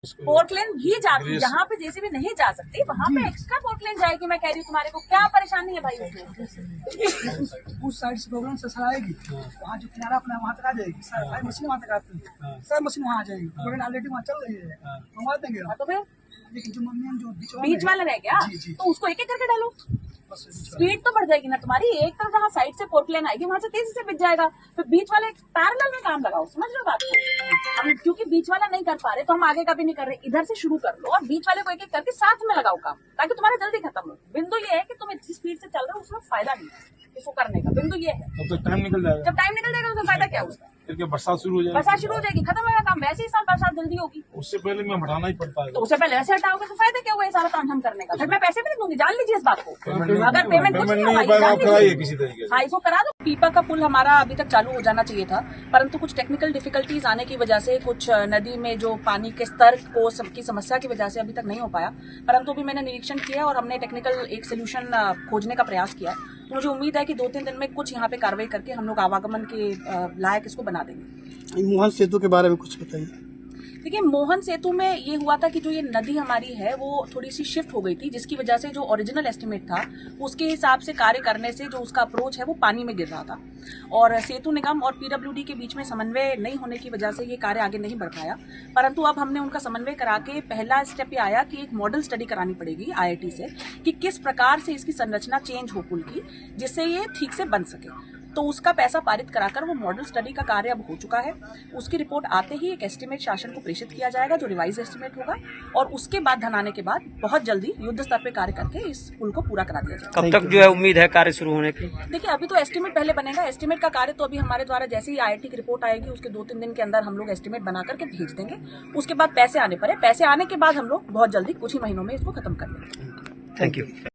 Portland भी जाती है, जहाँ पे जेसीबी नहीं जा सकती वहाँ पे एक्स्ट्रा पोर्टलैंड जाएगी। मैं कह रही हूँ तुम्हारे को क्या परेशानी है भाई उसमें? उस साइड से प्रॉब्लम से आएगी, वहाँ जो किनारा अपना वहाँ तक आ जाएगी, सारी मशीन वहाँ तक आती है, सब मशीन वहाँ आ जाएगी, प्रोग्राम ऑलरेडी वहाँ चल रही है, मंगवा देंगे। तो फिर लेकिन जो मम्मी जो बीच वाला रह गया तो उसको एक एक करके डालो, स्पीड तो बढ़ जाएगी ना तुम्हारी। एक तरफ जहाँ साइड से पोर्टलैंड आएगी वहां से तेजी से बिक जाएगा, फिर बीच वाले पैरेलल में काम लगाओ। समझ रहे हो बात को? हम क्योंकि बीच वाला नहीं कर पा रहे तो हम आगे का भी नहीं कर रहे, इधर से शुरू कर लो और बीच वाले को एक एक करके साथ में लगाओ काम, ताकि तुम्हारा जल्दी खत्म हो। बिंदु ये है कि तुम इतनी स्पीड से चल रहे हो उसमें फायदा नहीं है इसको करने का। बिंदु ये है तो टाइम निकल जाएगा। जब टाइम निकल जाएगा उसका फायदा क्या उसका? फिर बरसात शुरू हो जाएगी, बरसात शुरू हो जाएगी, खत्म होगा काम। वैसे ही साल बरसात जल्दी होगी, उससे पहले मैं हटाना ही पड़ता है। तो उससे पहले वैसे हटाओगे तो फायदा क्या हुआ ये सारा काम हम करने का? फिर मैं पैसे भी नहीं दूंगी, जान लीजिए इस बात को। अगर पेमेंट कुछ नहीं होगा किसी तरीके से, हाँ इसको करा दो। पीपा का पुल हमारा अभी तक चालू हो जाना चाहिए था, परंतु कुछ टेक्निकल डिफिकल्टीज आने की वजह से, कुछ नदी में जो पानी के स्तर को की समस्या की वजह से अभी तक नहीं हो पाया। परंतु अभी मैंने निरीक्षण किया और हमने टेक्निकल एक सोल्यूशन खोजने का प्रयास किया, तो मुझे उम्मीद है कि 2-3 दिन में कुछ यहाँ पे कार्रवाई करके हम लोग आवागमन के लायक इसको बना देंगे। मोहन सेतु के बारे में कुछ बताइए। देखिए, मोहन सेतु में ये हुआ था कि जो ये नदी हमारी है वो थोड़ी सी शिफ्ट हो गई थी, जिसकी वजह से जो ओरिजिनल एस्टिमेट था उसके हिसाब से कार्य करने से जो उसका अप्रोच है वो पानी में गिर रहा था, और सेतु निगम और पीडब्ल्यूडी के बीच में समन्वय नहीं होने की वजह से ये कार्य आगे नहीं बढ़ पाया। परंतु अब हमने उनका समन्वय करा के पहला स्टेप ये आया कि एक मॉडल स्टडी करानी पड़ेगी IIT से कि किस प्रकार से इसकी संरचना चेंज हो पुल की, जिससे ये ठीक से बन सके। तो उसका पैसा पारित कराकर वो मॉडल स्टडी का कार्य अब हो चुका है। उसकी रिपोर्ट आते ही एक एस्टिमेट शासन को प्रेषित किया जाएगा जो रिवाइज एस्टिमेट होगा, और उसके बाद धन आने के बाद बहुत जल्दी युद्ध स्तर पे कार्य करके इस पुल को पूरा करा दिया जाएगा। कब तक जो है उम्मीद है कार्य शुरू होने की? देखिए, अभी तो एस्टिमेट पहले बनेगा। एस्टिमेट का कार्य तो अभी हमारे द्वारा जैसे ही IIT की रिपोर्ट आएगी उसके 2-3 दिन के अंदर हम लोग एस्टिमेट बना करके भेज देंगे। उसके बाद पैसे आने के बाद हम लोग बहुत जल्दी कुछ ही महीनों में इसको खत्म कर देंगे। Thank you.